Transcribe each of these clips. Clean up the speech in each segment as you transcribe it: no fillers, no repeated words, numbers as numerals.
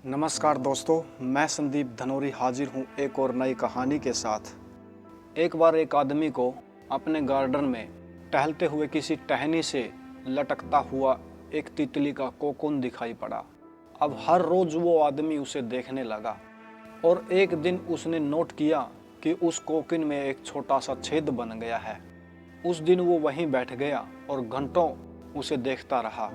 नमस्कार दोस्तों, मैं संदीप धनोरी हाजिर हूँ एक और नई कहानी के साथ। एक बार एक आदमी को अपने गार्डन में टहलते हुए किसी टहनी से लटकता हुआ एक तितली का कोकून दिखाई पड़ा। अब हर रोज वो आदमी उसे देखने लगा और एक दिन उसने नोट किया कि उस कोकून में एक छोटा सा छेद बन गया है। उस दिन वो वहीं बैठ गया और घंटों उसे देखता रहा।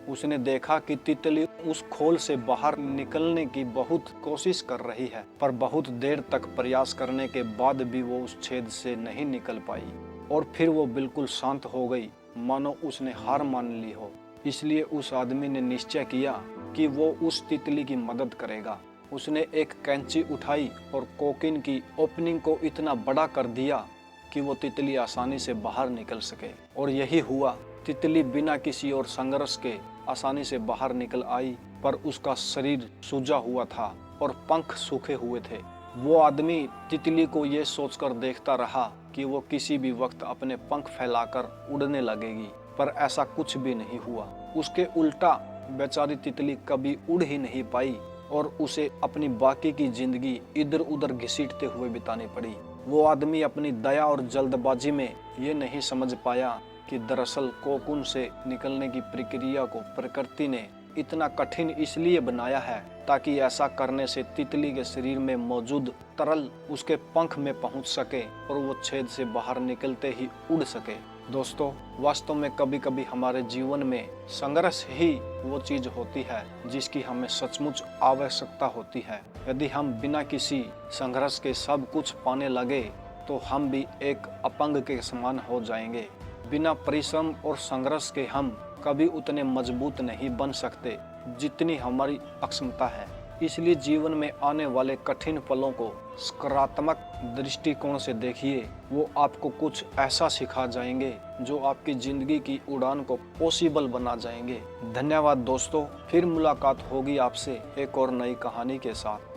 उसने देखा कि तितली उस खोल से बाहर निकलने की बहुत कोशिश कर रही है, पर बहुत देर तक प्रयास करने के बाद भी वो उस छेद से नहीं निकल पाई और फिर वो बिल्कुल शांत हो गई, मानो उसने हार मान ली हो। इसलिए उस आदमी ने निश्चय किया कि वो उस तितली की मदद करेगा। उसने एक कैंची उठाई और कोकून की ओपनिंग को इतना बड़ा कर दिया कि वो तितली आसानी से बाहर निकल सके। और यही हुआ। तितली बिना किसी और संघर्ष के आसानी से बाहर निकल आई, पर उसका शरीर सूजा हुआ था और पंख सूखे हुए थे। वो आदमी तितली को ये सोचकर देखता रहा कि वो किसी भी वक्त अपने पंख फैलाकर उड़ने लगेगी, पर ऐसा कुछ भी नहीं हुआ। उसके उल्टा बेचारी तितली कभी उड़ ही नहीं पाई और उसे अपनी बाकी की जिंदगी इधर उधर घसीटते हुए बितानी पड़ी। वो आदमी अपनी दया और जल्दबाजी में ये नहीं समझ पाया कि दरअसल कोकून से निकलने की प्रक्रिया को प्रकृति ने इतना कठिन इसलिए बनाया है ताकि ऐसा करने से तितली के शरीर में मौजूद तरल उसके पंख में पहुंच सके और वो छेद से बाहर निकलते ही उड़ सके। दोस्तों, वास्तव में कभी कभी हमारे जीवन में संघर्ष ही वो चीज होती है जिसकी हमें सचमुच आवश्यकता होती है। यदि हम बिना किसी संघर्ष के सब कुछ पाने लगे तो हम भी एक अपंग के समान हो जाएंगे। बिना परिश्रम और संघर्ष के हम कभी उतने मजबूत नहीं बन सकते जितनी हमारी अक्षमता है। इसलिए जीवन में आने वाले कठिन पलों को सकारात्मक दृष्टिकोण से देखिए। वो आपको कुछ ऐसा सिखा जाएंगे जो आपकी जिंदगी की उड़ान को पॉसिबल बना जाएंगे। धन्यवाद दोस्तों, फिर मुलाकात होगी आपसे एक और नई कहानी के साथ।